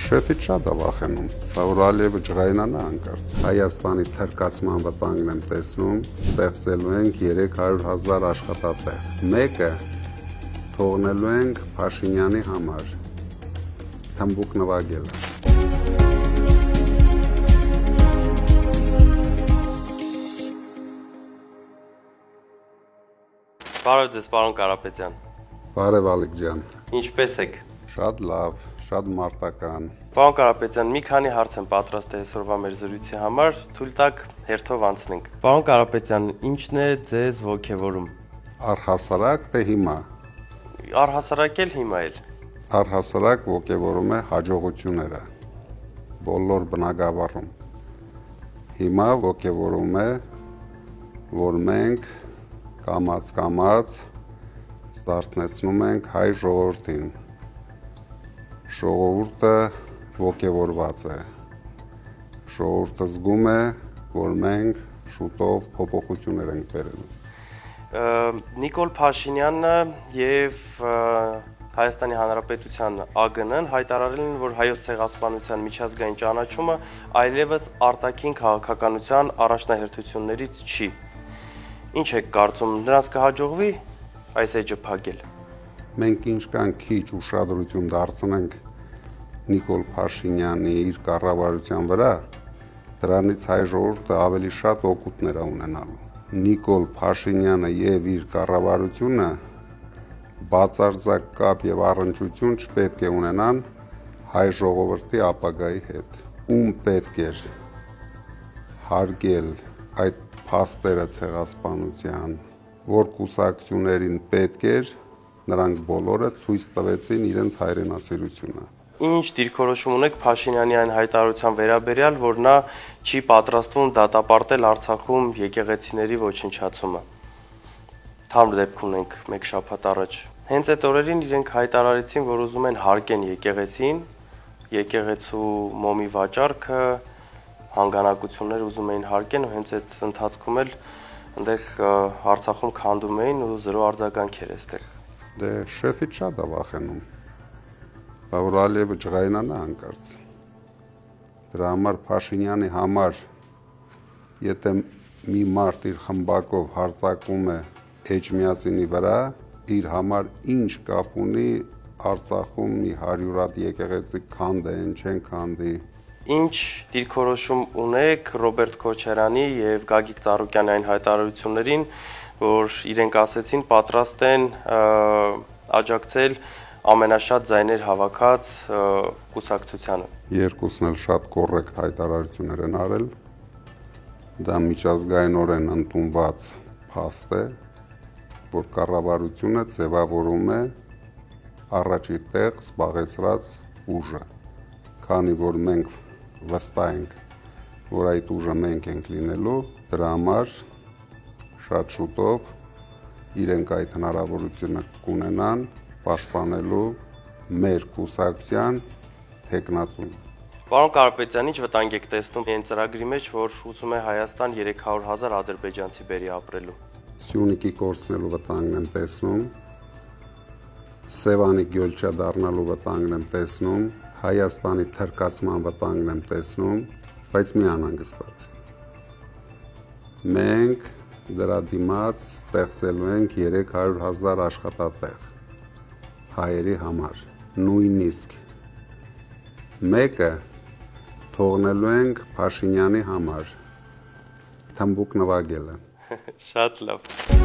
Շեֆից շատ է վախենում, որ Ալիևը ջղայնանա հանկարծ։ Հայաստանի թրկացման վտանգն եմ տեսնում, ստեղծելու ենք 300,000 աշխատատեղ։ Մեկը թողնելու ենք Փաշինյանի համար, թմբուկ նվագելը։ Բարև ձեզ, պարոն Կարապետյան։ Բարև Ալիկ ջան։ Ինչպե՞ս եք։ Շատ լավ, շատ մարտական։ Պարոն Կարապետյան, մի քանի հարց եմ պատրաստել այսօրվա մեր զրույցի համար, թույլ տաք հերթով անցնենք։ Պարոն Կարապետյան, ինչն է ձեզ ոգևորում։ Առհասարակ թե հիմա։ Առհասարակ էլ հիմա էլ։ Առհասարակ ոգևորում է հաջողությունները բոլոր բնագավառում։ Հիմա ոգևորում է, որ մենք կամաց զարթնեցնում ենք հայ ժողովրդին։ Ժողովուրդը ոգևորված է։ Ժողովուրդը զգում է, որ մենք շուտով փոփոխություններ ենք բերելու։ Նիկոլ Փաշինյանը եւ Հայաստանի Հանրապետության ԱԳՆ-ն հայտարարել են, որ հայոց ցեղասպանության միջազգային ճանաչումը այլևս արտաքին քաղաքականության առաջնահերթություններից չի։ Ինչ եք կարծում, նրանց կհաջողվի այս էջը փակել։ Մենք ինչքան քիչ ուշադրություն դարձնենք Նիկոլ Փաշինյանի իր կառավարության վրա, դրանից հայ ժողովուրդը ավելի շատ օգուտներ է ունենալու։ Նիկոլ Փաշինյանը եւ իր կառավարությունը բացարձակ կապ եւ առնչություն չպետք է ունենան հայ ժողովրդի ապագայի հետ։ Ում պետք էր հարգել այդ փաստերը ցեղասպանության, որ կուսակցություններին պետք էր, նրանք բոլորը ցույց տվեցին իրենց հայրենասիրությունը։ Ինչ դիրքորոշում ունեք Փաշինյանի այն հայտարարության վերաբերյալ, որ նա չի պատրաստվում դատապարտել Արցախում եկեղեցիների ոչնչացումը։ Թարմ դեպք ունենք մեկ շաբաթ առաջ։ Հենց այդ օրերին իրենք հայտարարեցին, որ ուզում են հարկեն եկեղեցին, եկեղեցու մոմի վաճառքը, հանգանակություններ ուզում էին հարկեն ու հենց այդ ընթացքում էլ այնտեղ Արցախում քանդում էին ու զրո արձագանք էր այստեղ։ Դե շեֆից շատ է վախենում, որ Ալիևը ջղայնանա հանկարծ։ Դրա համար Փաշինյանի համար, եթե մի մարդ իր խմբակով հարձակվում է Էջմիածինի վրա, իր համար ինչ կապ ունի Արցախում մի 100 հատ եկեղեցի քանդեն, չեն քանդի։ Ինչ դիրքորոշում ունեք Ռոբերտ Քոչարյանի եւ Գագիկ Ծառուկյանի այն հայտարարություններին, որ իրենք ասեցին պատրաստ են աջակցել ամենաշատ ձայներ հավաքած կուսակցությանը։ Երկուսն էլ շատ կոռեկտ հայտարարություններ են արել։ Դա միջազգայինորեն ընդունված փաստ է, որ կառավարությունը ձևավորում է առաջի տեղ զբաղեցրած ուժը, քանի որ մենք վստահ ենք, որ այդ ուժը մենք ենք լինելու, դրա համար շատ շուտով իրենք այդ հնարավորությունը կունենան պաշտպանելու մեր կուսակցության թեկնածուն։ Պարոն Կարապետյան, ինչ վտանգ եք տեսնում այն ծրագրի մեջ, որ ուզում է Հայաստան 300,000 ադրբեջանցի բերի ապրելու։ Սյունիքի կորցնելու վտանգն եմ տեսնում, Սևանի գյոլչա դառնալու վտանգն եմ տեսնում, Հայաստանի թրկացման վտանգն եմ տեսնում, բայց մի անհանգստացի։ Մենք դրա դիմաց ստեղծելու ենք 300,000 աշխատատեղ հայերի համար, նույնիսկ մեկը թողնելու ենք Փաշինյանի համար, թմբուկ նվագելը։ Շատ լավ։